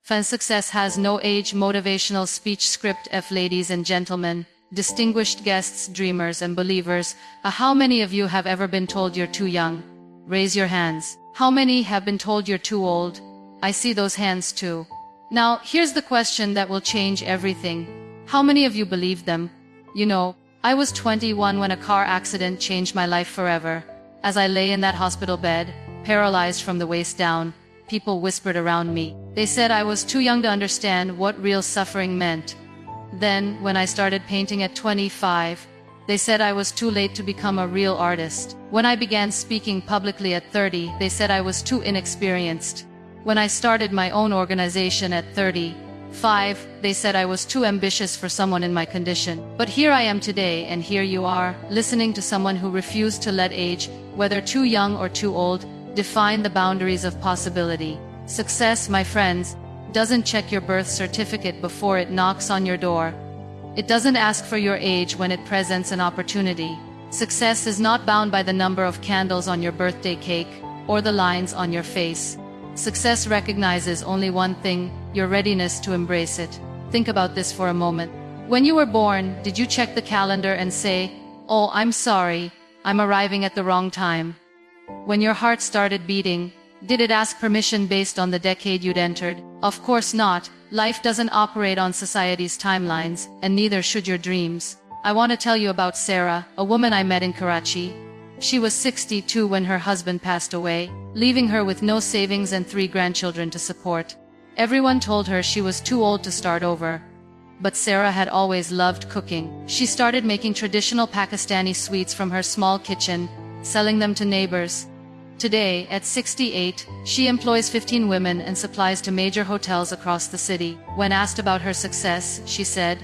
Fan success has no age. Motivational speech script. F ladies and gentlemen, distinguished guests, dreamers and believers, how many of you have ever been told you're too young? Raise your hands. How many have been told you're too old? I see those hands too. Now, here's the question that will change everything. How many of you believe them? You know, I was 21 when a car accident changed my life forever. As I lay in that hospital bed, paralyzed from the waist down, people whispered around me. They said I was too young to understand what real suffering meant. Then, when I started painting at 25, they said I was too late to become a real artist. When I began speaking publicly at 30, they said I was too inexperienced. When I started my own organization at 35, they said I was too ambitious for someone in my condition. But here I am today, and here you are, listening to someone who refused to let age, whether too young or too old, define the boundaries of possibility. Success, my friends, doesn't check your birth certificate before it knocks on your door. It doesn't ask for your age when it presents an opportunity. Success is not bound by the number of candles on your birthday cake or the lines on your face. Success recognizes only one thing: your readiness to embrace it. Think about this for a moment. When you were born, did you check the calendar and say, "Oh, I'm sorry, I'm arriving at the wrong time"? When your heart started beating, did it ask permission based on the decade you'd entered? Of course not. Life doesn't operate on society's timelines, and neither should your dreams. I want to tell you about Sarah, a woman I met in Karachi. She was 62 when her husband passed away, leaving her with no savings and 3 grandchildren to support. Everyone told her she was too old to start over. But Sarah had always loved cooking. She started making traditional Pakistani sweets from her small kitchen, selling them to neighbors. Today, at 68, she employs 15 women and supplies to major hotels across the city. When asked about her success, she said,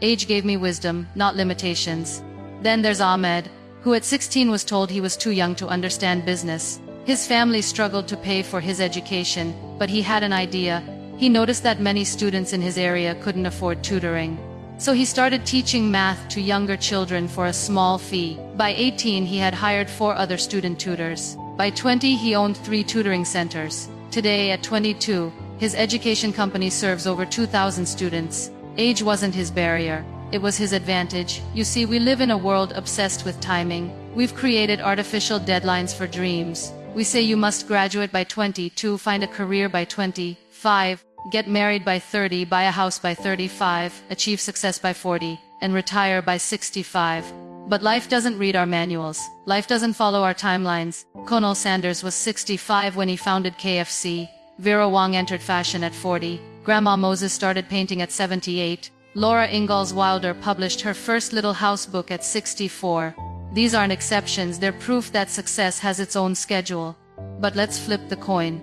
"Age gave me wisdom, not limitations." Then there's Ahmed, who at 16 was told he was too young to understand business. His family struggled to pay for his education, but he had an idea. He noticed that many students in his area couldn't afford tutoring. So he started teaching math to younger children for a small fee. By 18, he had hired 4 other student tutors. By 20, he owned 3 tutoring centers. Today, at 22, his education company serves over 2,000 students. Age wasn't his barrier. It was his advantage. You see, we live in a world obsessed with timing. We've created artificial deadlines for dreams. We say you must graduate by 22, find a career by 25, get married by 30, buy a house by 35, achieve success by 40, and retire by 65. But life doesn't read our manuals. Life doesn't follow our timelines. Colonel Sanders was 65 when he founded KFC. Vera Wang entered fashion at 40. Grandma Moses started painting at 78. Laura Ingalls Wilder published her first Little House book at 64. These aren't exceptions, they're proof that success has its own schedule. But let's flip the coin.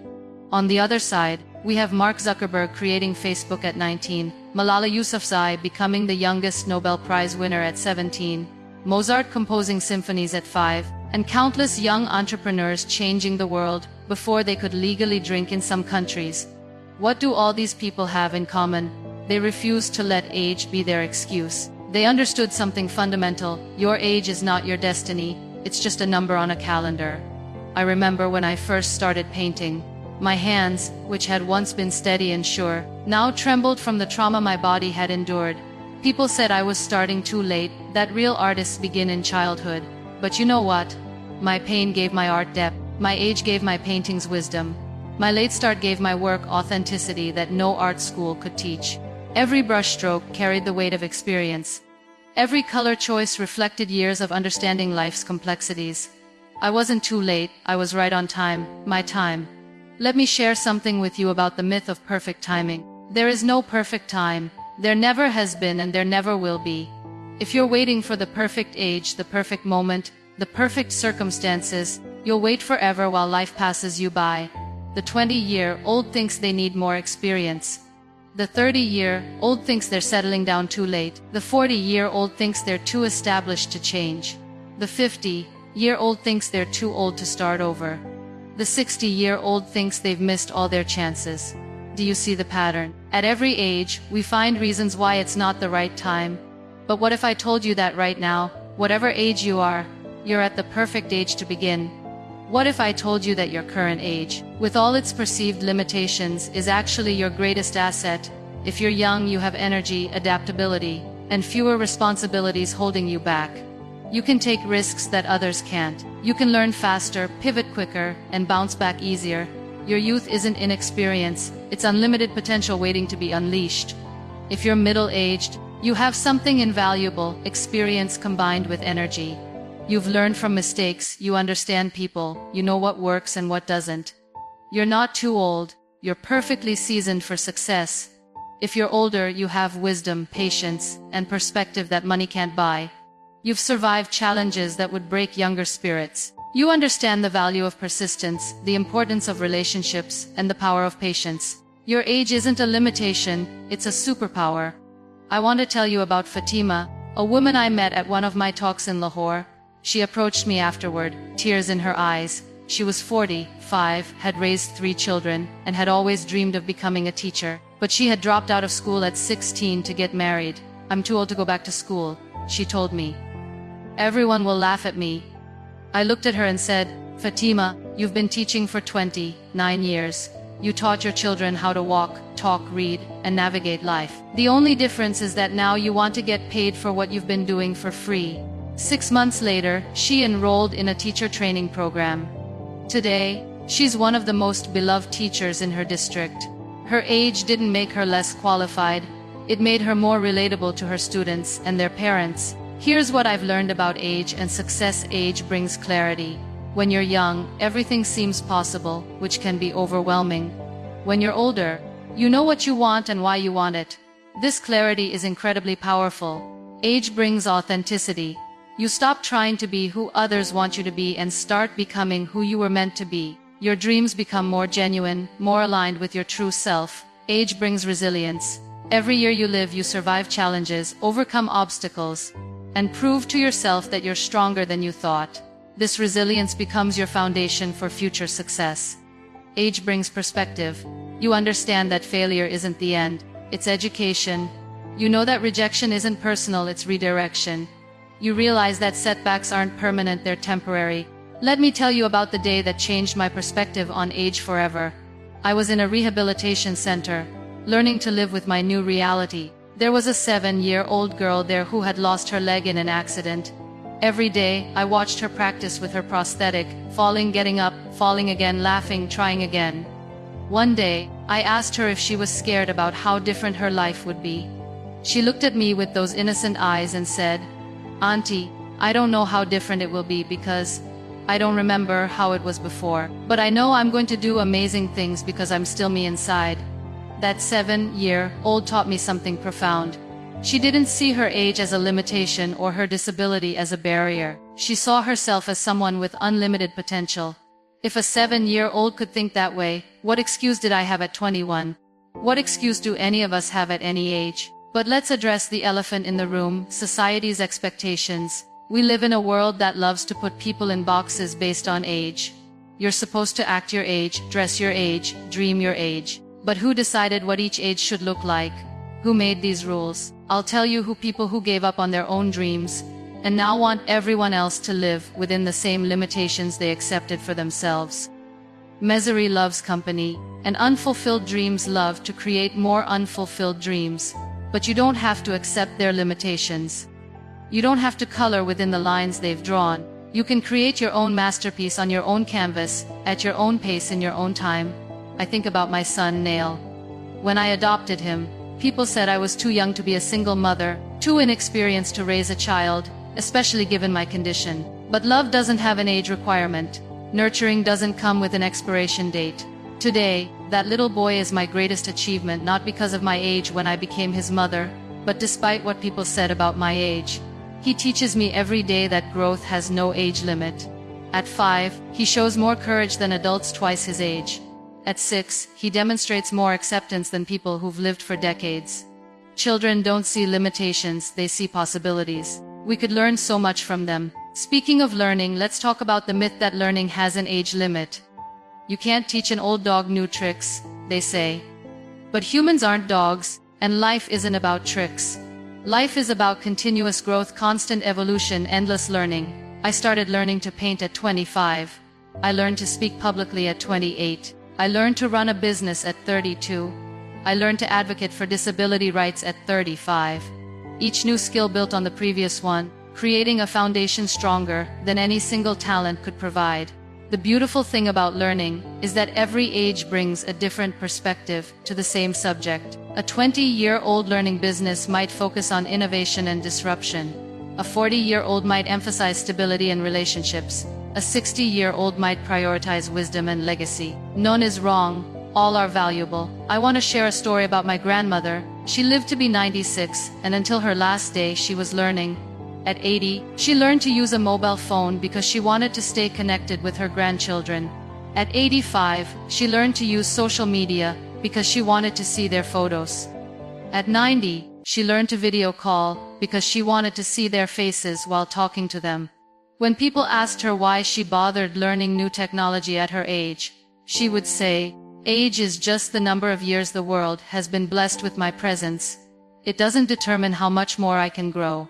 On the other side, we have Mark Zuckerberg creating Facebook at 19, Malala Yousafzai becoming the youngest Nobel Prize winner at 17, Mozart composing symphonies at 5, and countless young entrepreneurs changing the world before they could legally drink in some countries. What do all these people have in common? They refused to let age be their excuse. They understood something fundamental: your age is not your destiny, it's just a number on a calendar. I remember when I first started painting. My hands, which had once been steady and sure, now trembled from the trauma my body had endured. People said I was starting too late, that real artists begin in childhood. But you know what? My pain gave my art depth. My age gave my paintings wisdom. My late start gave my work authenticity that no art school could teach. Every brushstroke carried the weight of experience. Every color choice reflected years of understanding life's complexities. I wasn't too late, I was right on time, my time. Let me share something with you about the myth of perfect timing. There is no perfect time. There never has been and there never will be. If you're waiting for the perfect age, the perfect moment, the perfect circumstances, you'll wait forever while life passes you by. The 20-year-old thinks they need more experience. The 30-year-old thinks they're settling down too late. The 40-year-old thinks they're too established to change. The 50-year-old thinks they're too old to start over. The 60-year-old thinks they've missed all their chances. Do you see the pattern? At every age, we find reasons why it's not the right time. But what if I told you that right now, whatever age you are, you're at the perfect age to begin? What if I told you that your current age, with all its perceived limitations, is actually your greatest asset? If you're young, you have energy, adaptability, and fewer responsibilities holding you back. You can take risks that others can't. You can learn faster, pivot quicker, and bounce back easier. Your youth isn't inexperience, it's unlimited potential waiting to be unleashed. If you're middle-aged, you have something invaluable, experience combined with energy. You've learned from mistakes, you understand people, you know what works and what doesn't. You're not too old, you're perfectly seasoned for success. If you're older, you have wisdom, patience, and perspective that money can't buy. You've survived challenges that would break younger spirits. You understand the value of persistence, the importance of relationships, and the power of patience. Your age isn't a limitation, it's a superpower. I want to tell you about Fatima, a woman I met at one of my talks in Lahore. She approached me afterward, tears in her eyes. She was 45, had raised 3 children, and had always dreamed of becoming a teacher. But she had dropped out of school at 16 to get married. "I'm too old to go back to school," she told me. "Everyone will laugh at me." I looked at her and said, "Fatima, you've been teaching for 29 years. You taught your children how to walk, talk, read, and navigate life. The only difference is that now you want to get paid for what you've been doing for free." 6 months later, she enrolled in a teacher training program. Today, she's one of the most beloved teachers in her district. Her age didn't make her less qualified, it made her more relatable to her students and their parents. Here's what I've learned about age and success. Age brings clarity. When you're young, everything seems possible, which can be overwhelming. When you're older, you know what you want and why you want it. This clarity is incredibly powerful. Age brings authenticity. You stop trying to be who others want you to be and start becoming who you were meant to be. Your dreams become more genuine, more aligned with your true self. Age brings resilience. Every year you live, you survive challenges, overcome obstacles, and prove to yourself that you're stronger than you thought. This resilience becomes your foundation for future success. Age brings perspective. You understand that failure isn't the end, it's education. You know that rejection isn't personal, it's redirection. You realize that setbacks aren't permanent, they're temporary. Let me tell you about the day that changed my perspective on age forever. I was in a rehabilitation center, learning to live with my new reality. There was a 7-year-old girl there who had lost her leg in an accident. Every day, I watched her practice with her prosthetic, falling, getting up, falling again, laughing, trying again. One day, I asked her if she was scared about how different her life would be. She looked at me with those innocent eyes and said, "Auntie, I don't know how different it will be because I don't remember how it was before. But I know I'm going to do amazing things because I'm still me inside." That 7-year-old taught me something profound. She didn't see her age as a limitation or her disability as a barrier. She saw herself as someone with unlimited potential. If a 7-year-old could think that way, what excuse did I have at 21? What excuse do any of us have at any age? But let's address the elephant in the room, society's expectations. We live in a world that loves to put people in boxes based on age. You're supposed to act your age, dress your age, dream your age. But who decided what each age should look like? Who made these rules? I'll tell you who: people who gave up on their own dreams and now want everyone else to live within the same limitations they accepted for themselves. Misery loves company, and unfulfilled dreams love to create more unfulfilled dreams. But you don't have to accept their limitations. You don't have to color within the lines they've drawn. You can create your own masterpiece on your own canvas, at your own pace, in your own time. I think about my son, Nail. When I adopted him, people said I was too young to be a single mother, too inexperienced to raise a child, especially given my condition. But love doesn't have an age requirement. Nurturing doesn't come with an expiration date. Today, that little boy is my greatest achievement, not because of my age when I became his mother, but despite what people said about my age. He teaches me every day that growth has no age limit. At 5, he shows more courage than adults twice his age. At 6, he demonstrates more acceptance than people who've lived for decades. Children don't see limitations, they see possibilities. We could learn so much from them. Speaking of learning, let's talk about the myth that learning has an age limit. You can't teach an old dog new tricks, they say. But humans aren't dogs, and life isn't about tricks. Life is about continuous growth, constant evolution, endless learning. I started learning to paint at 25. I learned to speak publicly at 28. I learned to run a business at 32. I learned to advocate for disability rights at 35. Each new skill built on the previous one, creating a foundation stronger than any single talent could provide. The beautiful thing about learning is that every age brings a different perspective to the same subject. A 20-year-old learning business might focus on innovation and disruption. A 40-year-old might emphasize stability and relationships. A 60-year-old might prioritize wisdom and legacy. None is wrong. All are valuable. I want to share a story about my grandmother. She lived to be 96, and until her last day she was learning. At 80, she learned to use a mobile phone because she wanted to stay connected with her grandchildren. At 85, she learned to use social media because she wanted to see their photos. At 90, she learned to video call because she wanted to see their faces while talking to them. When people asked her why she bothered learning new technology at her age, she would say, "Age is just the number of years the world has been blessed with my presence. It doesn't determine how much more I can grow."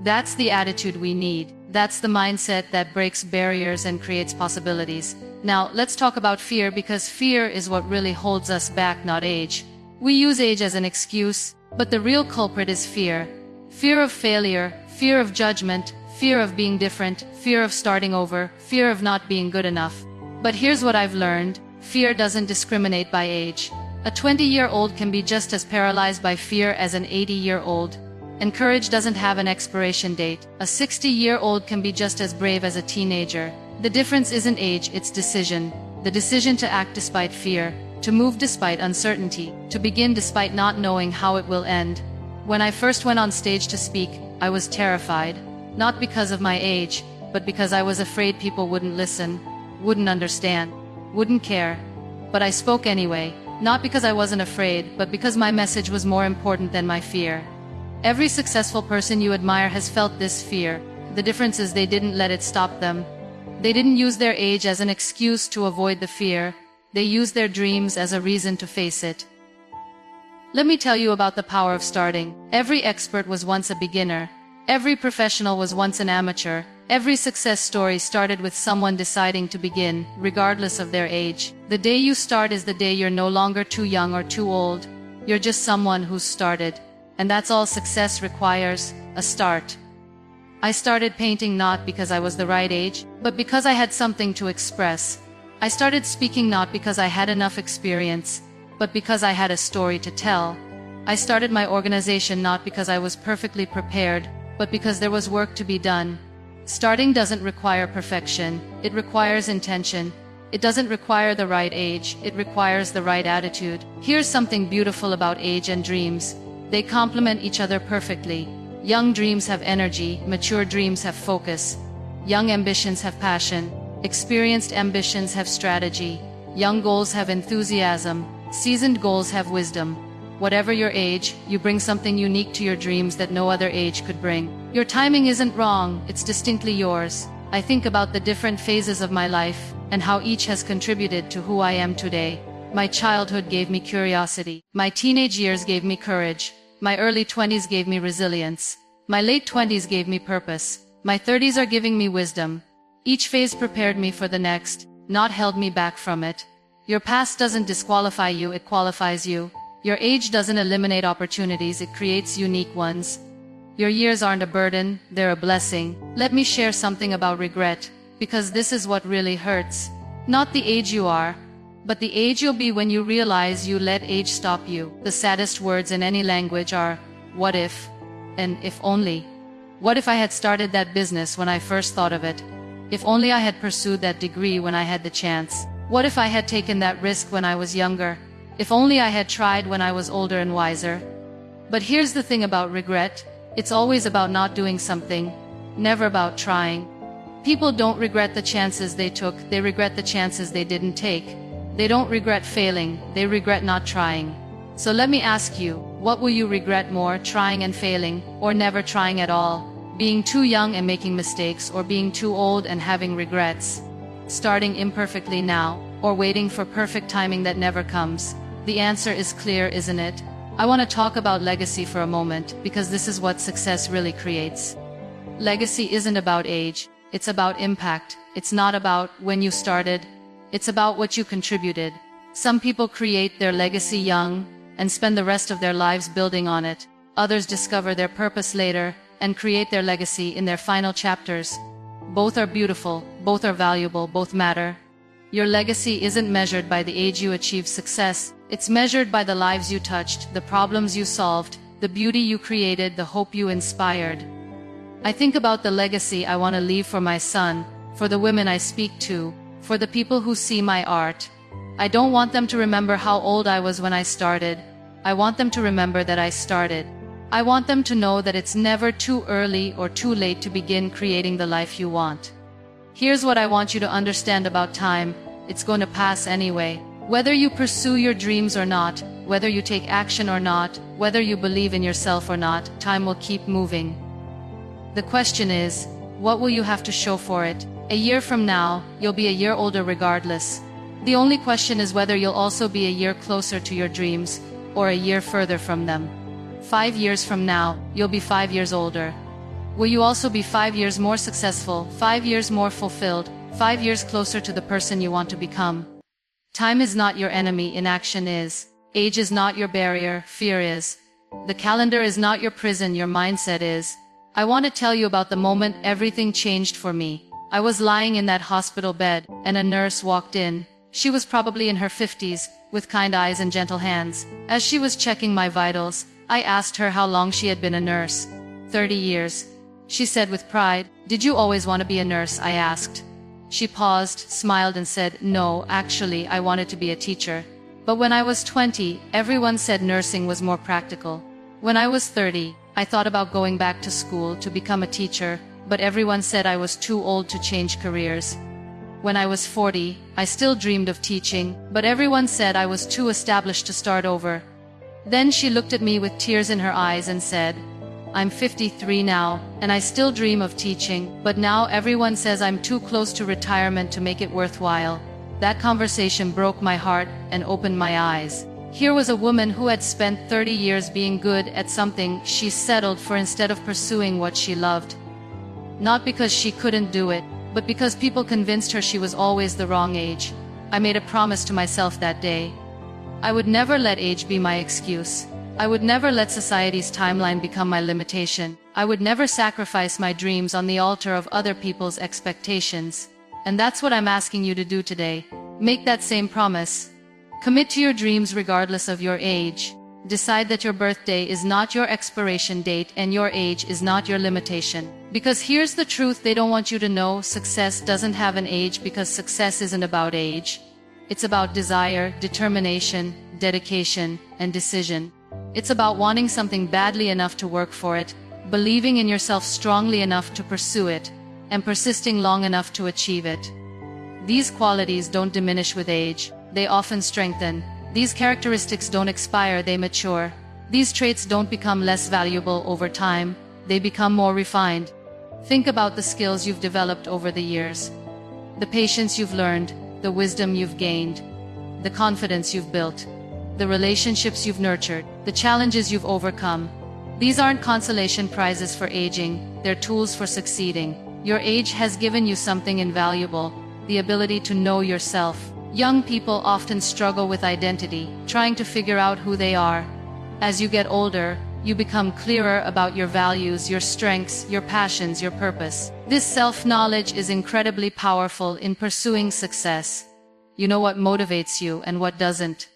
That's the attitude we need. That's the mindset that breaks barriers and creates possibilities. Now, let's talk about fear, because fear is what really holds us back, not age. We use age as an excuse, but the real culprit is fear. Fear of failure, fear of judgment, fear of being different, fear of starting over, fear of not being good enough. But here's what I've learned. Fear doesn't discriminate by age. A 20-year-old can be just as paralyzed by fear as an 80-year-old. And courage doesn't have an expiration date. A 60-year-old can be just as brave as a teenager. The difference isn't age, it's decision. The decision to act despite fear, to move despite uncertainty, to begin despite not knowing how it will end. When I first went on stage to speak, I was terrified. Not because of my age, but because I was afraid people wouldn't listen, wouldn't understand, wouldn't care. But I spoke anyway, not because I wasn't afraid, but because my message was more important than my fear. Every successful person you admire has felt this fear. The difference is they didn't let it stop them. They didn't use their age as an excuse to avoid the fear. They used their dreams as a reason to face it. Let me tell you about the power of starting. Every expert was once a beginner. Every professional was once an amateur. Every success story started with someone deciding to begin, regardless of their age. The day you start is the day you're no longer too young or too old. You're just someone who's started. And that's all success requires, a start. I started painting not because I was the right age, but because I had something to express. I started speaking not because I had enough experience, but because I had a story to tell. I started my organization not because I was perfectly prepared, but because there was work to be done. Starting doesn't require perfection, it requires intention. It doesn't require the right age, it requires the right attitude. Here's something beautiful about age and dreams. They complement each other perfectly. Young dreams have energy, mature dreams have focus. Young ambitions have passion. Experienced ambitions have strategy. Young goals have enthusiasm. Seasoned goals have wisdom. Whatever your age, you bring something unique to your dreams that no other age could bring. Your timing isn't wrong, it's distinctly yours. I think about the different phases of my life, and how each has contributed to who I am today. My childhood gave me curiosity. My teenage years gave me courage. My early 20s gave me resilience. My late 20s gave me purpose. My 30s are giving me wisdom. Each phase prepared me for the next, not held me back from it. Your past doesn't disqualify you, it qualifies you. Your age doesn't eliminate opportunities, it creates unique ones. Your years aren't a burden, they're a blessing. Let me share something about regret, because this is what really hurts. Not the age you are, but the age you'll be when you realize you let age stop you. The saddest words in any language are, what if, and if only. What if I had started that business when I first thought of it? If only I had pursued that degree when I had the chance. What if I had taken that risk when I was younger? If only I had tried when I was older and wiser. But here's the thing about regret. It's always about not doing something, never about trying. People don't regret the chances they took, they regret the chances they didn't take. They don't regret failing, they regret not trying. So let me ask you, what will you regret more, trying and failing, or never trying at all? Being too young and making mistakes, or being too old and having regrets? Starting imperfectly now, or waiting for perfect timing that never comes? The answer is clear, isn't it? I want to talk about legacy for a moment, because this is what success really creates. Legacy isn't about age. It's about impact. It's not about when you started. It's about what you contributed. Some people create their legacy young and spend the rest of their lives building on it. Others discover their purpose later and create their legacy in their final chapters. Both are beautiful, both are valuable, both matter. Your legacy isn't measured by the age you achieved success. It's measured by the lives you touched, the problems you solved, the beauty you created, the hope you inspired. I think about the legacy I want to leave for my son, for the women I speak to, for the people who see my art. I don't want them to remember how old I was when I started. I want them to remember that I started. I want them to know that it's never too early or too late to begin creating the life you want. Here's what I want you to understand about time. It's going to pass anyway. Whether you pursue your dreams or not, whether you take action or not, whether you believe in yourself or not, time will keep moving. The question is, what will you have to show for it? A year from now, you'll be a year older regardless. The only question is whether you'll also be a year closer to your dreams, or a year further from them. 5 years from now, you'll be 5 years older. Will you also be 5 years more successful, 5 years more fulfilled, 5 years closer to the person you want to become? Time is not your enemy, inaction is. Age is not your barrier, fear is. The calendar is not your prison, your mindset is. I want to tell you about the moment everything changed for me. I was lying in that hospital bed, and a nurse walked in. She was probably in her 50s, with kind eyes and gentle hands. As she was checking my vitals, I asked her how long she had been a nurse. 30 years. She said with pride. Did you always want to be a nurse? I asked. She paused, smiled and said, no, actually, I wanted to be a teacher. But when I was 20, everyone said nursing was more practical. When I was 30, I thought about going back to school to become a teacher, but everyone said I was too old to change careers. When I was 40, I still dreamed of teaching, but everyone said I was too established to start over. Then she looked at me with tears in her eyes and said, I'm 53 now, and I still dream of teaching, but now everyone says I'm too close to retirement to make it worthwhile. That conversation broke my heart and opened my eyes. Here was a woman who had spent 30 years being good at something she settled for instead of pursuing what she loved. Not because she couldn't do it, but because people convinced her she was always the wrong age. I made a promise to myself that day. I would never let age be my excuse. I would never let society's timeline become my limitation. I would never sacrifice my dreams on the altar of other people's expectations. And that's what I'm asking you to do today. Make that same promise. Commit to your dreams regardless of your age. Decide that your birthday is not your expiration date and your age is not your limitation. Because here's the truth they don't want you to know: success doesn't have an age, because success isn't about age. It's about desire, determination, dedication, and decision. It's about wanting something badly enough to work for it, believing in yourself strongly enough to pursue it, and persisting long enough to achieve it. These qualities don't diminish with age, they often strengthen. These characteristics don't expire, they mature. These traits don't become less valuable over time, they become more refined. Think about the skills you've developed over the years. The patience you've learned, the wisdom you've gained, the confidence you've built, the relationships you've nurtured, the challenges you've overcome. These aren't consolation prizes for aging, they're tools for succeeding. Your age has given you something invaluable, the ability to know yourself. Young people often struggle with identity, trying to figure out who they are. As you get older, you become clearer about your values, your strengths, your passions, your purpose. This self-knowledge is incredibly powerful in pursuing success. You know what motivates you and what doesn't.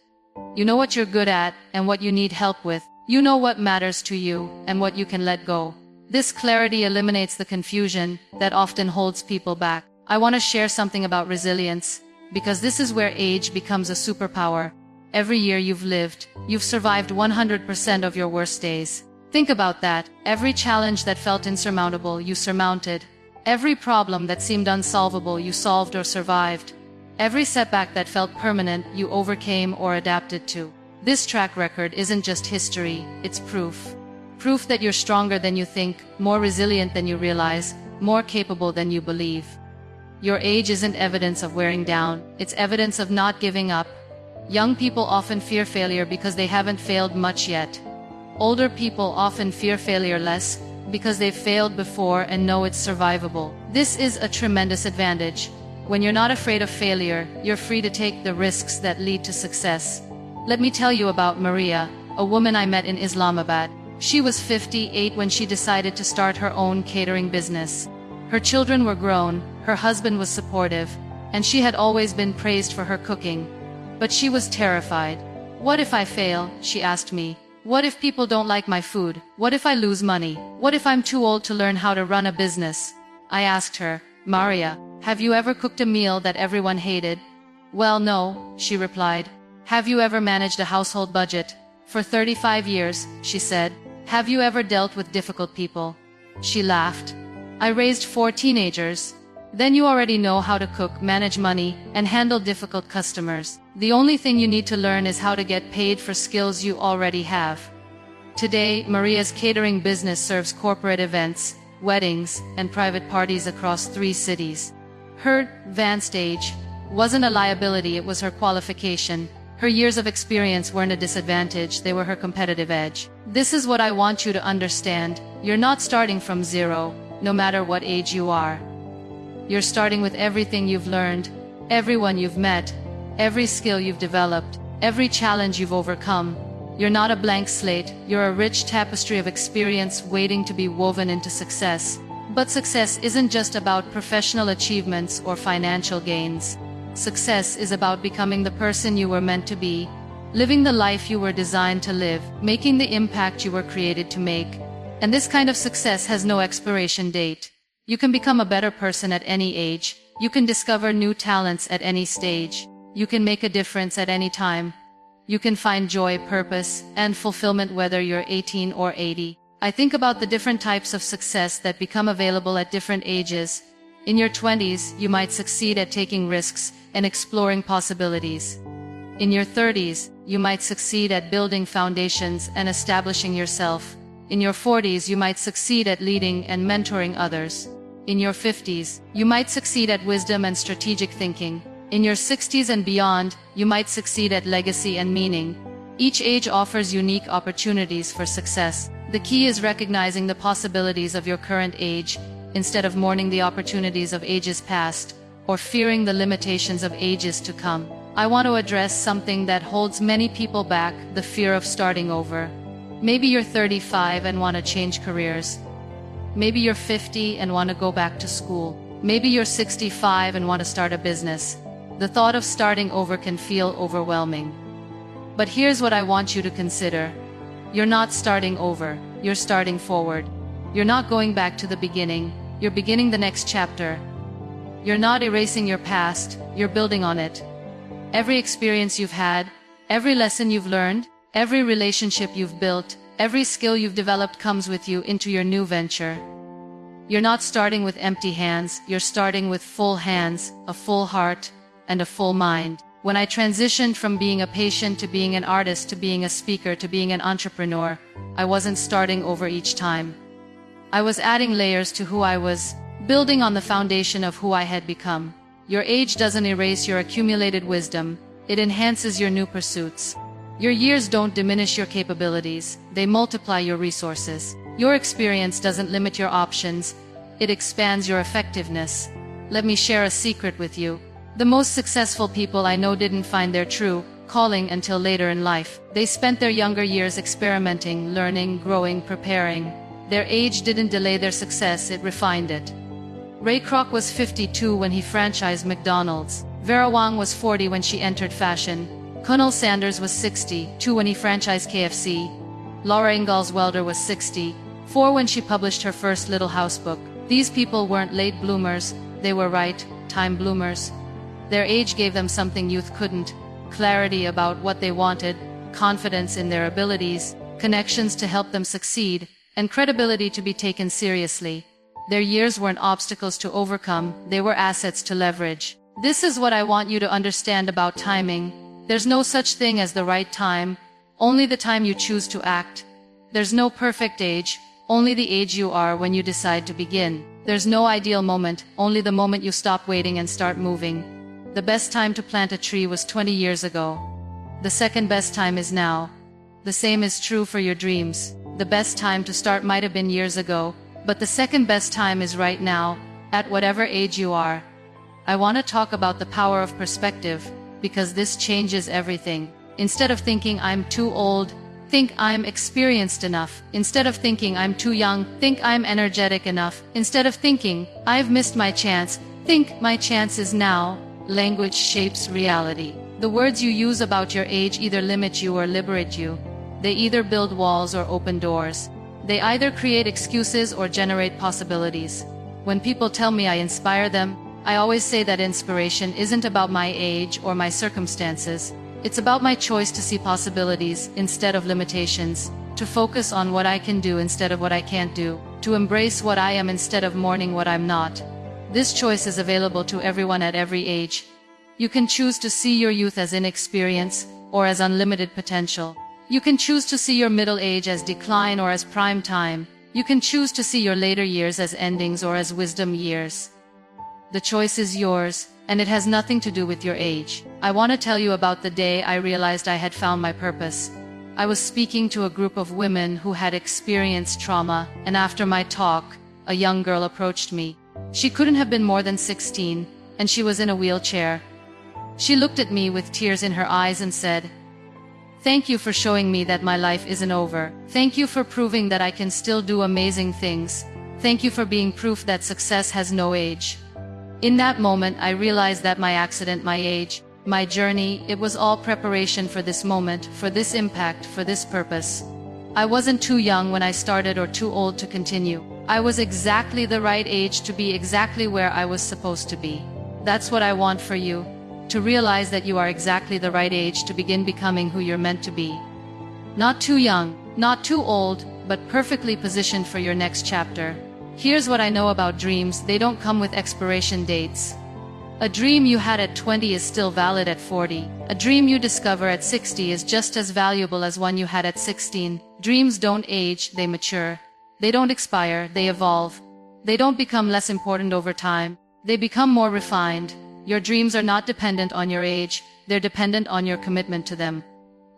You know what you're good at and what you need help with. You know what matters to you and what you can let go. This clarity eliminates the confusion that often holds people back. I want to share something about resilience, because this is where age becomes a superpower. Every year you've lived, you've survived 100% of your worst days. Think about that. Every challenge that felt insurmountable, you surmounted. Every problem that seemed unsolvable, you solved or survived. Every setback that felt permanent, you overcame or adapted to. This track record isn't just history, it's proof. Proof that you're stronger than you think, more resilient than you realize, more capable than you believe. Your age isn't evidence of wearing down, it's evidence of not giving up. Young people often fear failure because they haven't failed much yet. Older people often fear failure less because they've failed before and know it's survivable. This is a tremendous advantage. When you're not afraid of failure, you're free to take the risks that lead to success. Let me tell you about Maria, a woman I met in Islamabad. She was 58 when she decided to start her own catering business. Her children were grown, her husband was supportive, and she had always been praised for her cooking. But she was terrified. What if I fail? She asked me. What if people don't like my food? What if I lose money? What if I'm too old to learn how to run a business? I asked her, Maria, have you ever cooked a meal that everyone hated? Well, no, she replied. Have you ever managed a household budget? For 35 years, she said. Have you ever dealt with difficult people? She laughed. I raised 4 teenagers. Then you already know how to cook, manage money, and handle difficult customers. The only thing you need to learn is how to get paid for skills you already have. Today, Maria's catering business serves corporate events, weddings, and private parties across 3 cities. Her advanced age wasn't a liability, it was her qualification. Her years of experience weren't a disadvantage, they were her competitive edge. This is what I want you to understand. You're not starting from zero, no matter what age you are. You're starting with everything you've learned, everyone you've met, every skill you've developed, every challenge you've overcome. You're not a blank slate, you're a rich tapestry of experience waiting to be woven into success. But success isn't just about professional achievements or financial gains. Success is about becoming the person you were meant to be, living the life you were designed to live, making the impact you were created to make. And this kind of success has no expiration date. You can become a better person at any age. You can discover new talents at any stage. You can make a difference at any time. You can find joy, purpose, and fulfillment whether you're 18 or 80. I think about the different types of success that become available at different ages. In your 20s, you might succeed at taking risks and exploring possibilities. In your 30s, you might succeed at building foundations and establishing yourself. In your 40s, you might succeed at leading and mentoring others. In your 50s, you might succeed at wisdom and strategic thinking. In your 60s and beyond, you might succeed at legacy and meaning. Each age offers unique opportunities for success. The key is recognizing the possibilities of your current age, instead of mourning the opportunities of ages past, or fearing the limitations of ages to come. I want to address something that holds many people back, the fear of starting over. Maybe you're 35 and want to change careers. Maybe you're 50 and want to go back to school. Maybe you're 65 and want to start a business. The thought of starting over can feel overwhelming. But here's what I want you to consider. You're not starting over, you're starting forward. You're not going back to the beginning, you're beginning the next chapter. You're not erasing your past, you're building on it. Every experience you've had, every lesson you've learned, every relationship you've built, every skill you've developed comes with you into your new venture. You're not starting with empty hands, you're starting with full hands, a full heart, and a full mind. When I transitioned from being a patient to being an artist to being a speaker to being an entrepreneur, I wasn't starting over each time. I was adding layers to who I was, building on the foundation of who I had become. Your age doesn't erase your accumulated wisdom, it enhances your new pursuits. Your years don't diminish your capabilities, they multiply your resources. Your experience doesn't limit your options, it expands your effectiveness. Let me share a secret with you. The most successful people I know didn't find their true calling until later in life. They spent their younger years experimenting, learning, growing, preparing. Their age didn't delay their success, it refined it. Ray Kroc was 52 when he franchised McDonald's. Vera Wang was 40 when she entered fashion. Colonel Sanders was 62 when he franchised KFC. Laura Ingalls Wilder was 64 when she published her first Little House book. These people weren't late bloomers, they were right time bloomers. Their age gave them something youth couldn't: clarity about what they wanted, confidence in their abilities, connections to help them succeed, and credibility to be taken seriously. Their years weren't obstacles to overcome, they were assets to leverage. This is what I want you to understand about timing. There's no such thing as the right time, only the time you choose to act. There's no perfect age, only the age you are when you decide to begin. There's no ideal moment, only the moment you stop waiting and start moving. The best time to plant a tree was 20 years ago. The second best time is now. The same is true for your dreams. The best time to start might have been years ago, but the second best time is right now. at whatever age you are. I want to talk about the power of perspective, because this changes everything. Instead of thinking I'm too old, think I'm experienced enough. Instead of thinking I'm too young, think I'm energetic enough. Instead of thinking I've missed my chance, think my chance is now. Language shapes reality. The words you use about your age either limit you or liberate you. They either build walls or open doors. They either create excuses or generate possibilities. When people tell me I inspire them, I always say that inspiration isn't about my age or my circumstances. It's about my choice to see possibilities instead of limitations, to focus on what I can do instead of what I can't do, to embrace what I am instead of mourning what I'm not. This choice is available to everyone at every age. You can choose to see your youth as inexperience or as unlimited potential. You can choose to see your middle age as decline or as prime time. You can choose to see your later years as endings or as wisdom years. The choice is yours, and it has nothing to do with your age. I want to tell you about the day I realized I had found my purpose. I was speaking to a group of women who had experienced trauma, and after my talk, a young girl approached me. She couldn't have been more than 16, and she was in a wheelchair. She looked at me with tears in her eyes and said, "Thank you for showing me that my life isn't over. Thank you for proving that I can still do amazing things. Thank you for being proof that success has no age." In that moment, I realized that my accident, my age, my journey, it was all preparation for this moment, for this impact, for this purpose. I wasn't too young when I started or too old to continue. I was exactly the right age to be exactly where I was supposed to be. That's what I want for you. To realize that you are exactly the right age to begin becoming who you're meant to be. Not too young, not too old, but perfectly positioned for your next chapter. Here's what I know about dreams: they don't come with expiration dates. A dream you had at 20 is still valid at 40. A dream you discover at 60 is just as valuable as one you had at 16. Dreams don't age, they mature. They don't expire, they evolve. They don't become less important over time. They become more refined. Your dreams are not dependent on your age, they're dependent on your commitment to them.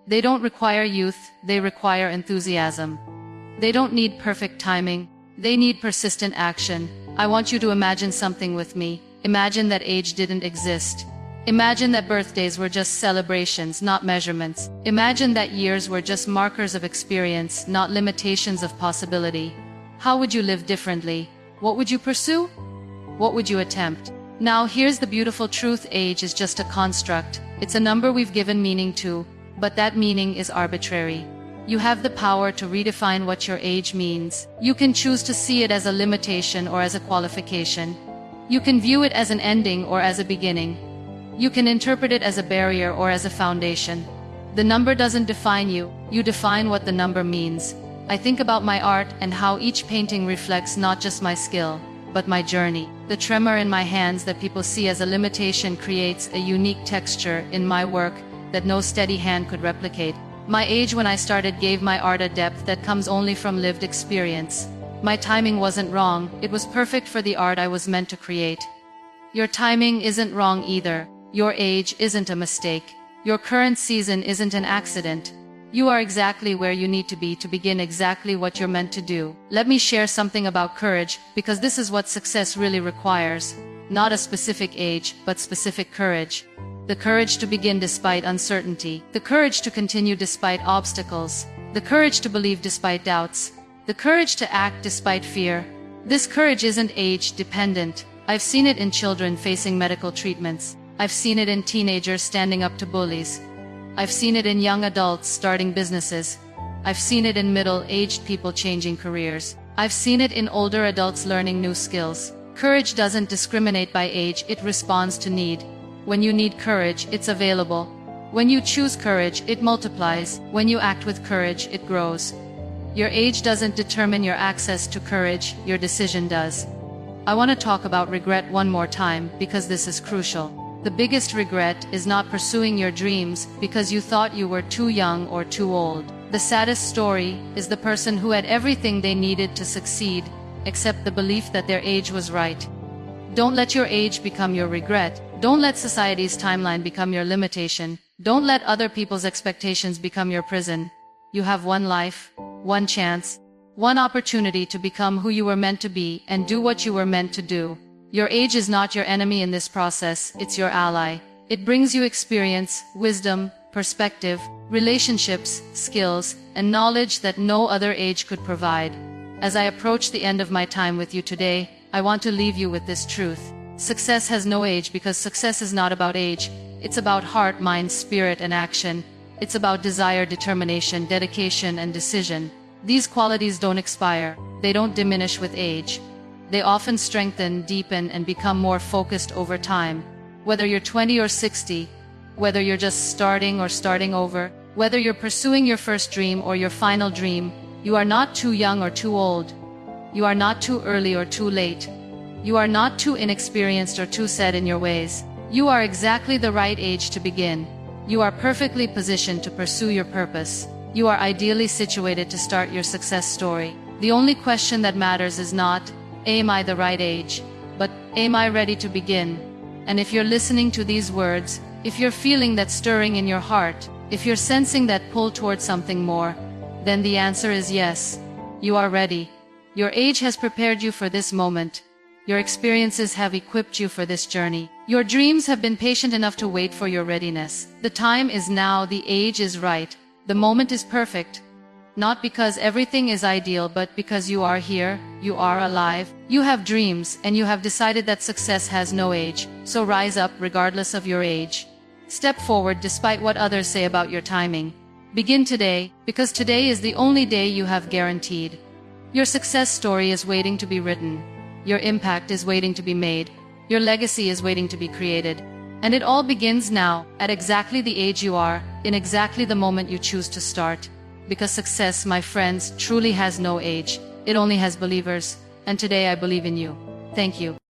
They don't require youth, they require enthusiasm. They don't need perfect timing, they need persistent action. I want you to imagine something with me. Imagine that age didn't exist. Imagine that birthdays were just celebrations, not measurements. Imagine that years were just markers of experience, not limitations of possibility. How would you live differently? What would you pursue? What would you attempt? Now here's the beautiful truth: age is just a construct. It's a number we've given meaning to, but that meaning is arbitrary. You have the power to redefine what your age means. You can choose to see it as a limitation or as a qualification. You can view it as an ending or as a beginning. You can interpret it as a barrier or as a foundation. The number doesn't define you, you define what the number means. I think about my art and how each painting reflects not just my skill, but my journey. The tremor in my hands that people see as a limitation creates a unique texture in my work that no steady hand could replicate. My age when I started gave my art a depth that comes only from lived experience. My timing wasn't wrong, it was perfect for the art I was meant to create. Your timing isn't wrong either. Your age isn't a mistake. Your current season isn't an accident. You are exactly where you need to be to begin exactly what you're meant to do. Let me share something about courage, because this is what success really requires. Not a specific age, but specific courage. The courage to begin despite uncertainty. The courage to continue despite obstacles. The courage to believe despite doubts. The courage to act despite fear. This courage isn't age-dependent. I've seen it in children facing medical treatments. I've seen it in teenagers standing up to bullies. I've seen it in young adults starting businesses. I've seen it in middle-aged people changing careers. I've seen it in older adults learning new skills. Courage doesn't discriminate by age, it responds to need. When you need courage, it's available. When you choose courage, it multiplies. When you act with courage, it grows. Your age doesn't determine your access to courage, your decision does. I want to talk about regret one more time, because this is crucial. The biggest regret is not pursuing your dreams because you thought you were too young or too old. The saddest story is the person who had everything they needed to succeed, except the belief that their age was right. Don't let your age become your regret. Don't let society's timeline become your limitation. Don't let other people's expectations become your prison. You have one life, one chance, one opportunity to become who you were meant to be and do what you were meant to do. Your age is not your enemy in this process, it's your ally. It brings you experience, wisdom, perspective, relationships, skills, and knowledge that no other age could provide. As I approach the end of my time with you today, I want to leave you with this truth. Success has no age because success is not about age. It's about heart, mind, spirit, and action. It's about desire, determination, dedication, and decision. These qualities don't expire. They don't diminish with age. They often strengthen, deepen, and become more focused over time. Whether you're 20 or 60, whether you're just starting or starting over, whether you're pursuing your first dream or your final dream, you are not too young or too old. You are not too early or too late. You are not too inexperienced or too set in your ways. You are exactly the right age to begin. You are perfectly positioned to pursue your purpose. You are ideally situated to start your success story. The only question that matters is not, am I the right age? But, am I ready to begin? And if you're listening to these words, if you're feeling that stirring in your heart, if you're sensing that pull towards something more, then the answer is yes. You are ready. Your age has prepared you for this moment. Your experiences have equipped you for this journey. Your dreams have been patient enough to wait for your readiness. The time is now, the age is right, the moment is perfect. Not because everything is ideal, but because you are here, you are alive, you have dreams, and you have decided that success has no age. So rise up regardless of your age. Step forward despite what others say about your timing. Begin today, because today is the only day you have guaranteed. Your success story is waiting to be written. Your impact is waiting to be made. Your legacy is waiting to be created. And it all begins now, at exactly the age you are, in exactly the moment you choose to start. Because success, my friends, truly has no age. It only has believers. And today I believe in you. Thank you.